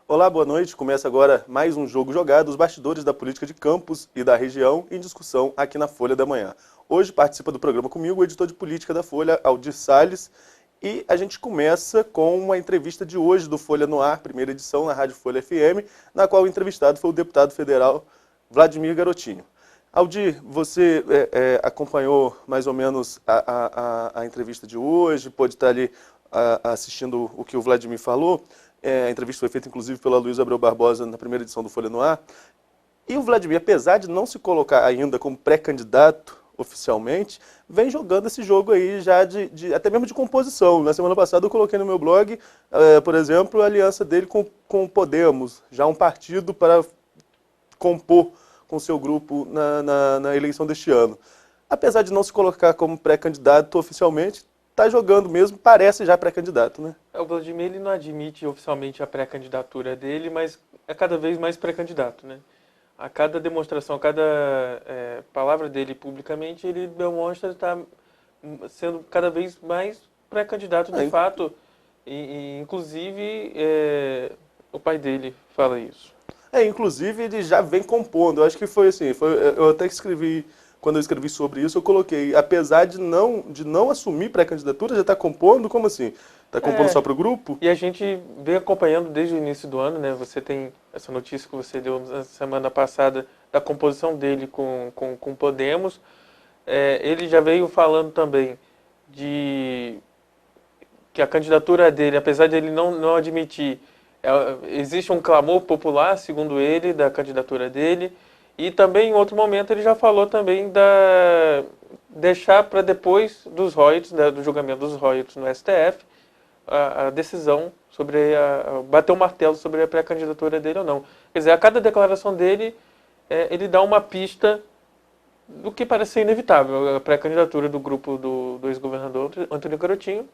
Olá, boa noite. Começa agora mais um Jogo Jogado, os bastidores da política de Campos e da região em discussão aqui na Folha da Manhã. Hoje participa do programa comigo o editor de política da Folha, Aldir Salles, e a gente começa com uma entrevista de hoje do Folha no Ar, primeira edição na Rádio Folha FM, na qual o entrevistado foi o deputado federal Vladimir Garotinho. Aldir, você acompanhou mais ou menos a entrevista de hoje, pôde estar ali assistindo o que o Vladimir falou. A entrevista foi feita, inclusive, pela Luísa Abreu Barbosa na primeira edição do Folha no Ar. E o Vladimir, apesar de não se colocar ainda como pré-candidato oficialmente, vem jogando esse jogo aí já até mesmo de composição. Na semana passada eu coloquei no meu blog, por exemplo, a aliança dele com o Podemos, já um partido para compor com seu grupo na eleição deste ano. Apesar de não se colocar como pré-candidato oficialmente, está jogando mesmo, parece já pré-candidato, né? O Vladimir ele não admite oficialmente a pré-candidatura dele, mas é cada vez mais pré-candidato, né? A cada demonstração, a cada palavra dele publicamente, ele demonstra estar sendo cada vez mais pré-candidato de fato. Inclusive, o pai dele fala isso. Inclusive ele já vem compondo. Eu acho que foi assim, eu até escrevi, quando eu escrevi sobre isso, eu coloquei, apesar de não assumir pré-candidatura, já está compondo? Como assim? Está compondo só para o grupo? E a gente vem acompanhando desde o início do ano, né? Você tem essa notícia que você deu na semana passada da composição dele com Podemos. Ele já veio falando também de que a candidatura dele, apesar de ele não admitir, existe um clamor popular, segundo ele, da candidatura dele. E também, em outro momento, ele já falou também deixar para depois dos royalties, do julgamento dos royalties no STF, a decisão sobre bater o martelo sobre a pré-candidatura dele ou não. Quer dizer, a cada declaração dele, ele dá uma pista do que parece ser inevitável. A pré-candidatura do grupo do ex-governador Antônio Garotinho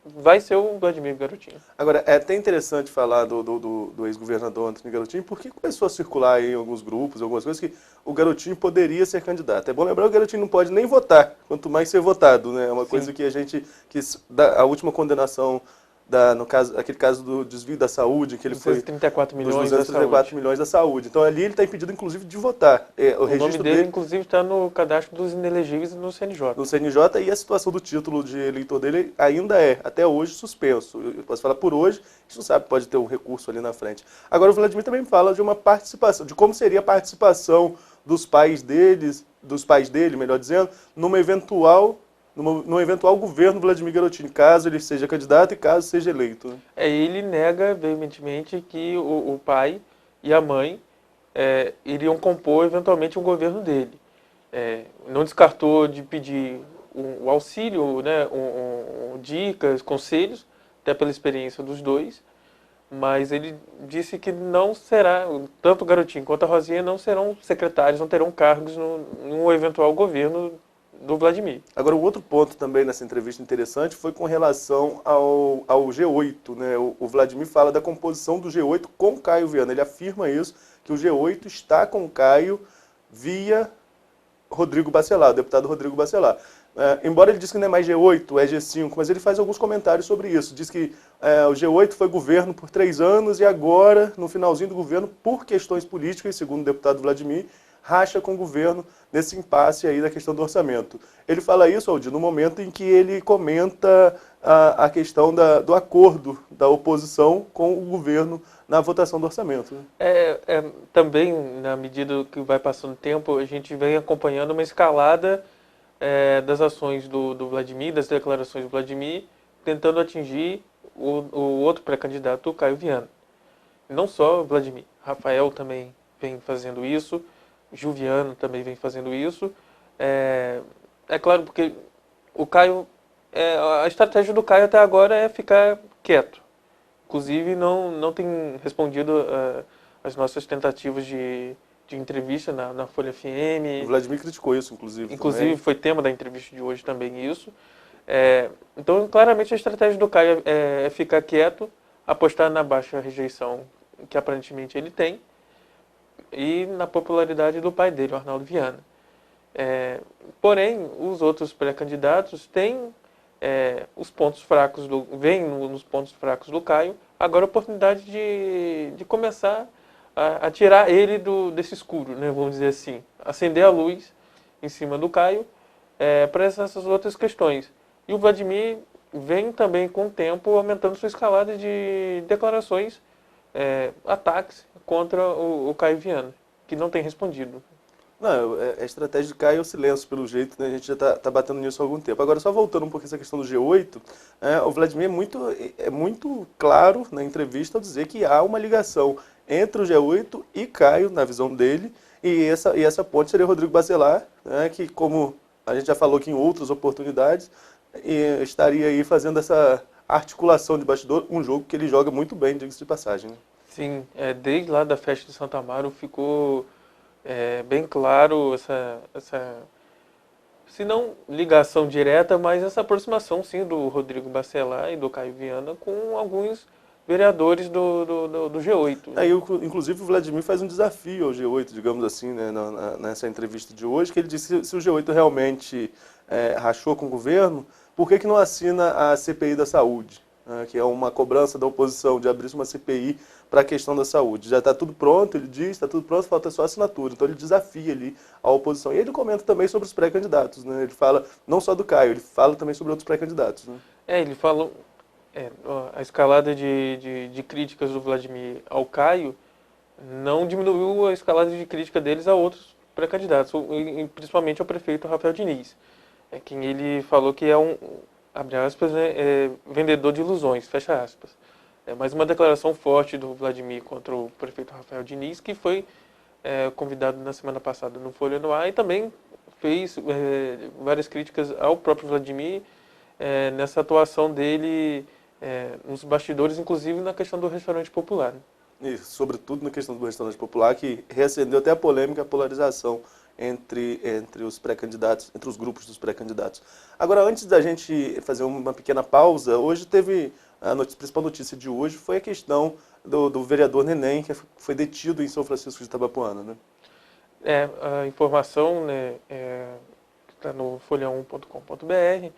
vai ser o Vladimir Garotinho. Agora, é até interessante falar do ex-governador Antônio Garotinho, porque começou a circular aí em alguns grupos, algumas coisas, que o Garotinho poderia ser candidato. É bom lembrar que o Garotinho não pode nem votar, quanto mais ser votado, né? É uma coisa que a última condenação, no caso, aquele caso do desvio da saúde, que ele foi 234 milhões dos 234 milhões da saúde. Então ali ele está impedido, inclusive, de votar. O nome dele, inclusive, está no cadastro dos inelegíveis no CNJ. No CNJ, e a situação do título de eleitor dele ainda até hoje, suspenso. Eu posso falar por hoje, a gente não sabe, pode ter um recurso ali na frente. Agora o Vladimir também fala de uma participação, de como seria a participação dos pais dele, melhor dizendo, num eventual governo Vladimir Garotinho, caso ele seja candidato e caso seja eleito. Né? Ele nega veementemente que o pai e a mãe iriam compor eventualmente um governo dele. Não descartou de pedir o auxílio, né, dicas, conselhos, até pela experiência dos dois, mas ele disse que não será, tanto o Garotinho quanto a Rosinha não serão secretários, não terão cargos no eventual governo do Vladimir. Agora, um outro ponto também nessa entrevista interessante foi com relação ao G8. Né? O Vladimir fala da composição do G8 com Caio Viana. Ele afirma isso, que o G8 está com o Caio via Rodrigo Bacelar, o deputado Rodrigo Bacelar. Embora ele diz que não é mais G8, é G5, mas ele faz alguns comentários sobre isso. Diz que o G8 foi governo por 3 anos e agora, no finalzinho do governo, por questões políticas, segundo o deputado Vladimir, racha com o governo nesse impasse aí da questão do orçamento. Ele fala isso, Aldir, no momento em que ele comenta a questão do acordo da oposição com o governo na votação do orçamento. Né? Também, na medida que vai passando o tempo, a gente vem acompanhando uma escalada das ações do Vladimir, das declarações do Vladimir, tentando atingir o outro pré-candidato, o Caio Viana. Não só o Vladimir, Rafael também vem fazendo isso, Juliano também vem fazendo isso. É claro, porque o Caio, a estratégia do Caio até agora é ficar quieto. Inclusive, não tem respondido às nossas tentativas de entrevista na Folha FM. O Vladimir criticou isso, inclusive. Inclusive, foi tema da entrevista de hoje também isso. Então, claramente, a estratégia do Caio é ficar quieto, apostar na baixa rejeição que aparentemente ele tem, e na popularidade do pai dele, o Arnaldo Viana. Porém, os outros pré-candidatos têm os pontos fracos, veem nos pontos fracos do Caio agora a oportunidade de começar a tirar ele desse escuro, né, vamos dizer assim, acender a luz em cima do Caio para essas outras questões. E o Vladimir vem também com o tempo aumentando sua escalada de declarações, ataques contra o Caio Viana, que não tem respondido. Não, a estratégia de Caio é o silêncio, pelo jeito, né? A gente já tá batendo nisso há algum tempo. Agora, só voltando um pouquinho essa questão do G8, o Vladimir é muito claro na entrevista ao dizer que há uma ligação entre o G8 e Caio, na visão dele, e essa ponte seria o Rodrigo Bacelar, né, que, como a gente já falou aqui em outras oportunidades, estaria aí fazendo essa articulação de bastidor, um jogo que ele joga muito bem, diga-se de passagem, né? Sim, desde lá da festa de Santa Amaro ficou bem claro se não ligação direta, mas essa aproximação, sim, do Rodrigo Bacelar e do Caio Viana com alguns vereadores do G8. Aí, inclusive, o Vladimir faz um desafio ao G8, digamos assim, né, nessa entrevista de hoje, que ele disse que se o G8 realmente rachou com o governo, por que não assina a CPI da saúde? Que é uma cobrança da oposição de abrir uma CPI para a questão da saúde. Já está tudo pronto, ele diz, está tudo pronto, falta só assinatura. Então ele desafia ali a oposição. E ele comenta também sobre os pré-candidatos, né? Ele fala não só do Caio, ele fala também sobre outros pré-candidatos, né? Ele fala a escalada de críticas do Vladimir ao Caio não diminuiu a escalada de crítica deles a outros pré-candidatos, principalmente ao prefeito Rafael Diniz, quem ele falou que abre aspas, né, vendedor de ilusões, fecha aspas. É mais uma declaração forte do Vladimir contra o prefeito Rafael Diniz, que foi convidado na semana passada no Folha no Ar e também fez várias críticas ao próprio Vladimir nessa atuação dele nos bastidores, inclusive na questão do restaurante popular. Né? E, sobretudo, na questão do restaurante popular, que reacendeu até a polêmica, a polarização entre os pré-candidatos, entre os grupos dos pré-candidatos. Agora, antes da gente fazer uma pequena pausa, hoje teve, a principal notícia de hoje foi a questão do vereador Neném, que foi detido em São Francisco de Itabapoana, né? A informação, né, está no folha1.com.br,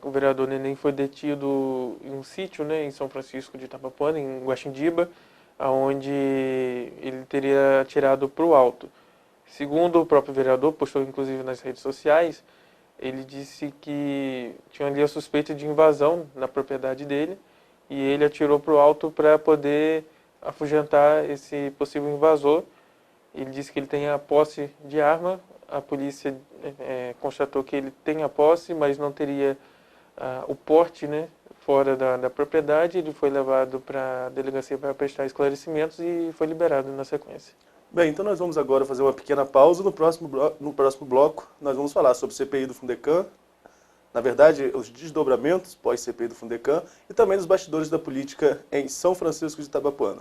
o vereador Neném foi detido em um sítio, né, em São Francisco de Itabapoana, em Guaxindiba, onde ele teria atirado para o alto. Segundo o próprio vereador, postou inclusive nas redes sociais, ele disse que tinha ali a suspeita de invasão na propriedade dele e ele atirou para o alto para poder afugentar esse possível invasor. Ele disse que ele tem a posse de arma, a polícia constatou que ele tem a posse, mas não teria o porte, né, fora da propriedade. Ele foi levado para a delegacia para prestar esclarecimentos e foi liberado na sequência. Bem, então nós vamos agora fazer uma pequena pausa. No próximo bloco, nós vamos falar sobre CPI do Fundecam, na verdade, os desdobramentos pós-CPI do Fundecam e também dos bastidores da política em São Francisco de Itabapoana.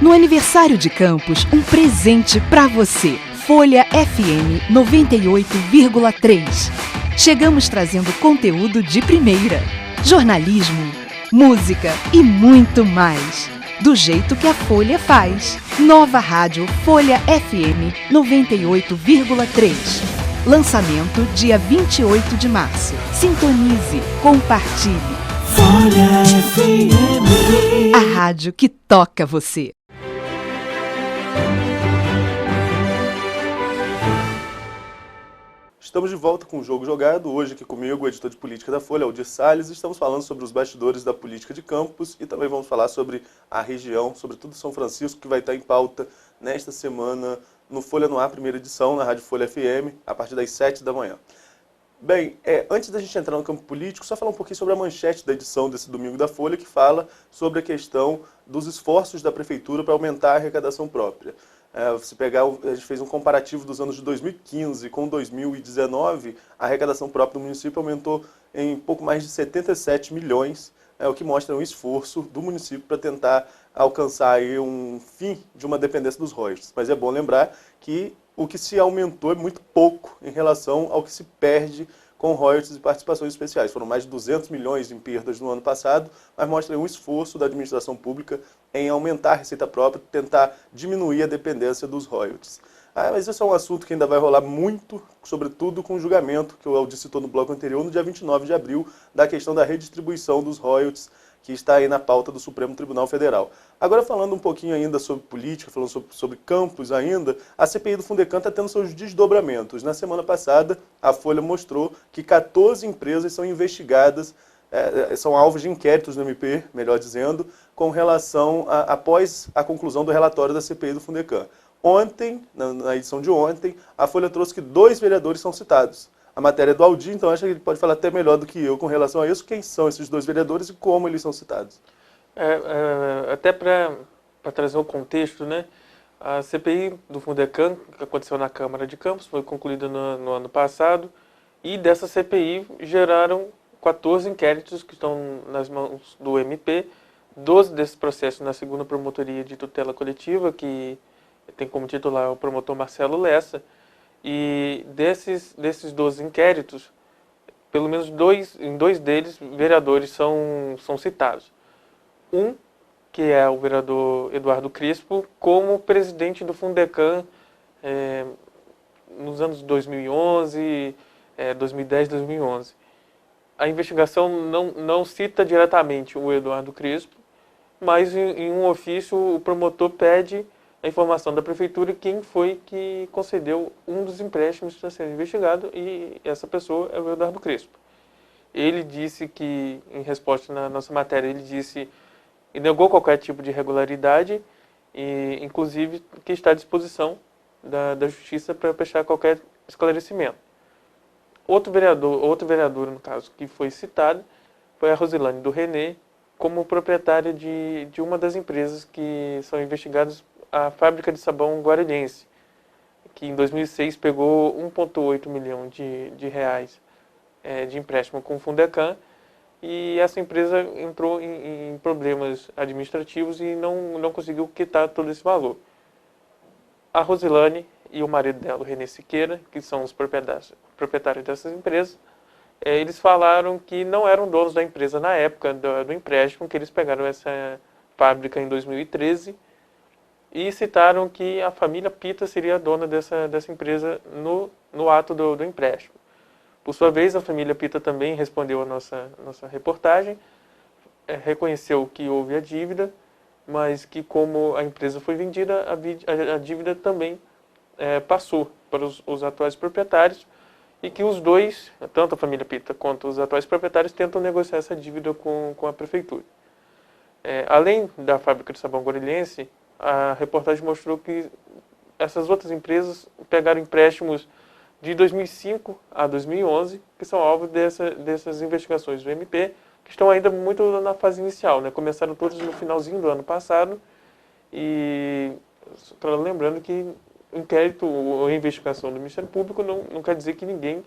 No aniversário de Campos, um presente para você. Folha FM 98,3. Chegamos trazendo conteúdo de primeira. Jornalismo, música e muito mais. Do jeito que a Folha faz. Nova rádio Folha FM 98,3. Lançamento dia 28 de março. Sintonize, compartilhe. Folha FM. A rádio que toca você. Estamos de volta com o Jogo Jogado, hoje aqui comigo, o editor de política da Folha, Aldir Salles. Estamos falando sobre os bastidores da política de Campos e também vamos falar sobre a região, sobretudo São Francisco, que vai estar em pauta nesta semana no Folha no Ar, primeira edição, na Rádio Folha FM, a partir das 7 da manhã. Bem, antes da gente entrar no campo político, só falar um pouquinho sobre a manchete da edição desse domingo da Folha, que fala sobre a questão dos esforços da Prefeitura para aumentar a arrecadação própria. Se pegar, a gente fez um comparativo dos anos de 2015 com 2019, a arrecadação própria do município aumentou em pouco mais de 77 milhões, o que mostra um esforço do município para tentar alcançar aí um fim de uma dependência dos royalties. Mas é bom lembrar que o que se aumentou é muito pouco em relação ao que se perde com royalties e participações especiais. Foram mais de 200 milhões em perdas no ano passado, mas mostra um esforço da administração pública em aumentar a receita própria, tentar diminuir a dependência dos royalties. Mas esse é um assunto que ainda vai rolar muito, sobretudo com o julgamento que o Aldir citou no bloco anterior, no dia 29 de abril, da questão da redistribuição dos royalties, que está aí na pauta do Supremo Tribunal Federal. Agora, falando um pouquinho ainda sobre política, falando sobre campos ainda, a CPI do Fundecam está tendo seus desdobramentos. Na semana passada, a Folha mostrou que 14 empresas são investigadas, são alvos de inquéritos no MP, melhor dizendo, com relação após a conclusão do relatório da CPI do Fundecam. Ontem, na edição de ontem, a Folha trouxe que 2 vereadores são citados. A matéria é do Aldir, então acho que ele pode falar até melhor do que eu com relação a isso. Quem são esses 2 vereadores e como eles são citados? Até para trazer o contexto, né? A CPI do Fundecam, que aconteceu na Câmara de Campos, foi concluída no ano passado, e dessa CPI geraram 14 inquéritos que estão nas mãos do MP, 12 desses processos na 2ª Promotoria de Tutela Coletiva, que tem como titular o promotor Marcelo Lessa. E desses 12 inquéritos, pelo menos em dois deles, vereadores são citados. Um, que é o vereador Eduardo Crispo, como presidente do Fundecam nos anos 2011, 2010, 2011. A investigação não cita diretamente o Eduardo Crispo, mas em um ofício o promotor pede a informação da prefeitura quem foi que concedeu um dos empréstimos que está sendo investigado, e essa pessoa é o Eduardo Crispo. Ele disse que, em resposta na nossa matéria, ele negou qualquer tipo de irregularidade e, inclusive, que está à disposição da Justiça para prestar qualquer esclarecimento. Outro vereador, no caso, que foi citado, foi a Rosilane do René, como proprietária de uma das empresas que são investigadas, a Fábrica de Sabão Guarulhense, que em 2006 pegou 1,8 milhão de reais de empréstimo com o Fundecam, e essa empresa entrou em problemas administrativos e não conseguiu quitar todo esse valor. A Rosilane e o marido dela, o René Siqueira, que são os proprietários dessas empresas, eles falaram que não eram donos da empresa na época do empréstimo, que eles pegaram essa fábrica em 2013, e citaram que a família Pita seria a dona dessa empresa no ato do empréstimo. Por sua vez, a família Pita também respondeu à nossa reportagem, reconheceu que houve a dívida, mas que como a empresa foi vendida, a dívida também passou para os atuais proprietários, e que os dois, tanto a família Pita quanto os atuais proprietários, tentam negociar essa dívida com a prefeitura. Além da Fábrica de Sabão Guarulhense, a reportagem mostrou que essas outras empresas pegaram empréstimos de 2005 a 2011, que são alvo dessas investigações do MP, que estão ainda muito na fase inicial, né? Começaram todos no finalzinho do ano passado, e lembrando que o inquérito ou a investigação do Ministério Público não quer dizer que ninguém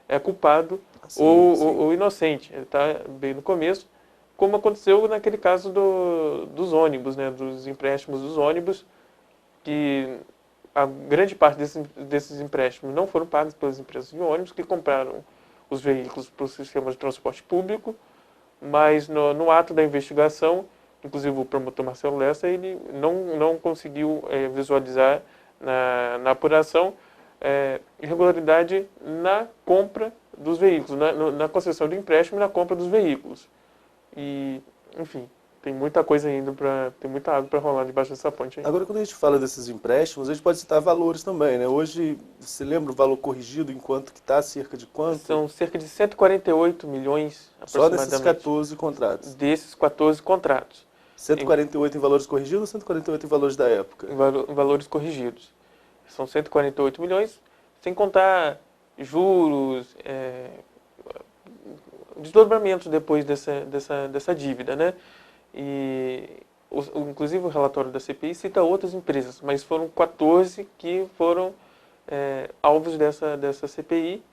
é culpado ou inocente. Ele está bem no começo, como aconteceu naquele caso dos ônibus, né, dos empréstimos dos ônibus, que a grande parte desses empréstimos não foram pagos pelas empresas de ônibus, que compraram os veículos para o sistema de transporte público, mas no ato da investigação, inclusive o promotor Marcelo Lessa, ele não conseguiu visualizar na apuração irregularidade na compra dos veículos, na concessão do empréstimo e na compra dos veículos. E, enfim, tem muita coisa ainda, tem muita água para rolar debaixo dessa ponte aí. Agora, quando a gente fala desses empréstimos, a gente pode citar valores também, né? Hoje, você lembra o valor corrigido em quanto que está? Cerca de quanto? São cerca de 148 milhões, aproximadamente. Só desses 14 contratos? Desses 14 contratos. 148 em valores corrigidos ou 148 em valores da época? Em valores corrigidos. São 148 milhões, sem contar juros, desdobramentos depois dessa dívida, né? E, inclusive, o relatório da CPI cita outras empresas, mas foram 14 que foram alvos dessa CPI,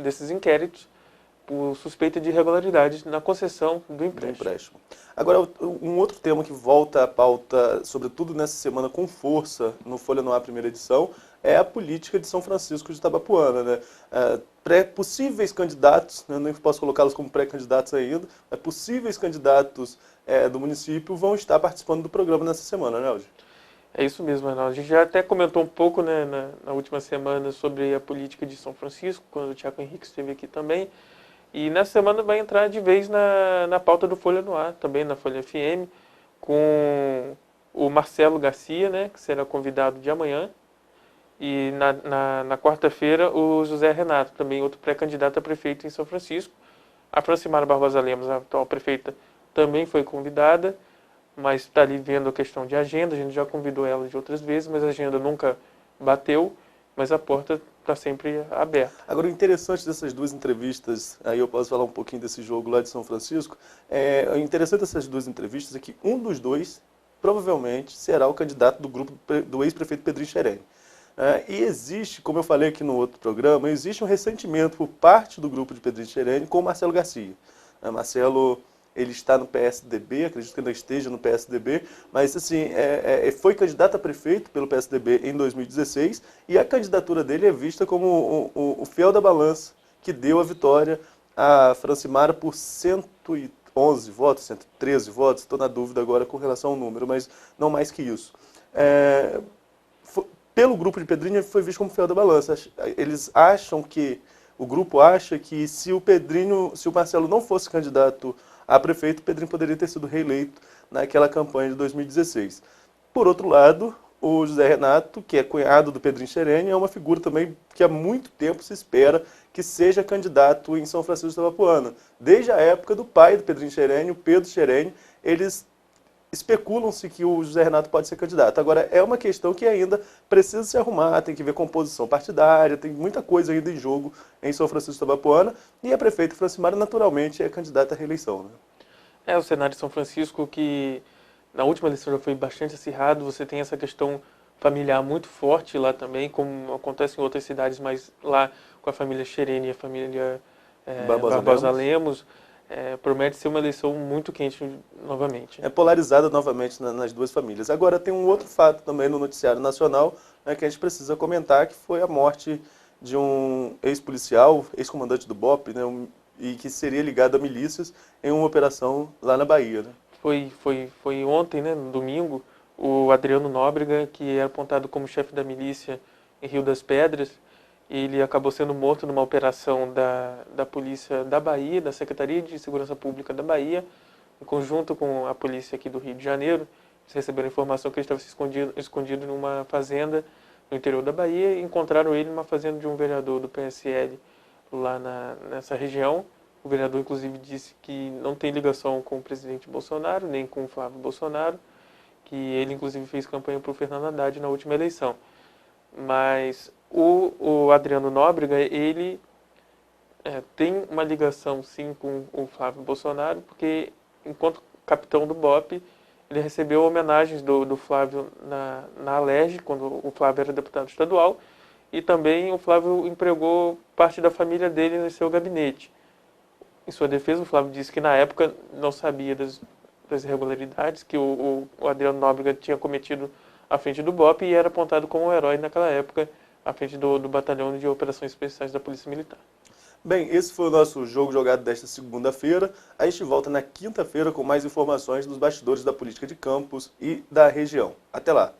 desses inquéritos, por suspeita de irregularidades na concessão do empréstimo. Agora, um outro tema que volta à pauta, sobretudo nessa semana com força, no Folha no Ar, primeira edição, é a política de São Francisco de Itabapoana, né? Possíveis candidatos, né, não posso colocá-los como pré-candidatos ainda, possíveis candidatos do município vão estar participando do programa nessa semana, né, Aldir? É isso mesmo, Arnaldo. A gente já até comentou um pouco, né, na última semana sobre a política de São Francisco, quando o Thiago Henrique esteve aqui também. E nessa semana vai entrar de vez na pauta do Folha no Ar, também na Folha FM, com o Marcelo Garcia, né, que será convidado de amanhã. E na quarta-feira, o José Renato, também outro pré-candidato a prefeito em São Francisco. A Francimara Barbosa Lemos, a atual prefeita, também foi convidada, mas está ali vendo a questão de agenda. A gente já convidou ela de outras vezes, mas a agenda nunca bateu, mas a porta está sempre aberta. Agora, o interessante dessas duas entrevistas, aí eu posso falar um pouquinho desse jogo lá de São Francisco, o interessante dessas duas entrevistas é que um dos dois provavelmente será o candidato do grupo do ex-prefeito Pedrinho Xerene. E existe, como eu falei aqui no outro programa, existe um ressentimento por parte do grupo de Pedrinho Xerene com o Marcelo Garcia. Marcelo, ele está no PSDB, acredito que ainda esteja no PSDB, mas assim, foi candidato a prefeito pelo PSDB em 2016 e a candidatura dele é vista como o fiel da balança que deu a vitória a Francimara por 111 votos, 113 votos, estou na dúvida agora com relação ao número, mas não mais que isso. Pelo grupo de Pedrinho foi visto como fiel da balança. Eles acham que, o grupo acha que se o Marcelo não fosse candidato a prefeito, o Pedrinho poderia ter sido reeleito naquela campanha de 2016. Por outro lado, o José Renato, que é cunhado do Pedrinho Xerene, é uma figura também que há muito tempo se espera que seja candidato em São Francisco da Papuana. Desde a época do pai do Pedrinho Xerene, o Pedro Xerene, eles especulam-se que o José Renato pode ser candidato. Agora, é uma questão que ainda precisa se arrumar, tem que ver composição partidária, tem muita coisa ainda em jogo em São Francisco da Papuana, e a prefeita Francimara, naturalmente, é candidata à reeleição, né? O cenário de São Francisco, que na última eleição já foi bastante acirrado, você tem essa questão familiar muito forte lá também, como acontece em outras cidades, mas lá com a família Xerene e a família Barbosa Lemos, promete ser uma eleição muito quente novamente. É polarizada novamente nas duas famílias. Agora, tem um outro fato também no noticiário nacional, né, que a gente precisa comentar, que foi a morte de um ex-policial, ex-comandante do BOPE, né, e que seria ligado a milícias em uma operação lá na Bahia. Né? Foi ontem, né, no domingo, o Adriano Nóbrega, que é apontado como chefe da milícia em Rio das Pedras, ele acabou sendo morto numa operação da Polícia da Bahia, da Secretaria de Segurança Pública da Bahia, em conjunto com a polícia aqui do Rio de Janeiro. Eles receberam a informação que ele estava escondido numa fazenda no interior da Bahia e encontraram ele numa fazenda de um vereador do PSL lá nessa região. O vereador, inclusive, disse que não tem ligação com o presidente Bolsonaro, nem com o Flávio Bolsonaro, que ele, inclusive, fez campanha para o Fernando Haddad na última eleição. Mas o Adriano Nóbrega, ele tem uma ligação, sim, com o Flávio Bolsonaro, porque, enquanto capitão do BOPE, ele recebeu homenagens do Flávio na Alerj, quando o Flávio era deputado estadual, e também o Flávio empregou parte da família dele no seu gabinete. Em sua defesa, o Flávio disse que, na época, não sabia das irregularidades que o Adriano Nóbrega tinha cometido à frente do BOPE e era apontado como um herói naquela época, à frente do Batalhão de Operações Especiais da Polícia Militar. Bem, esse foi o nosso jogo jogado desta segunda-feira. A gente volta na quinta-feira com mais informações dos bastidores da política de Campos e da região. Até lá!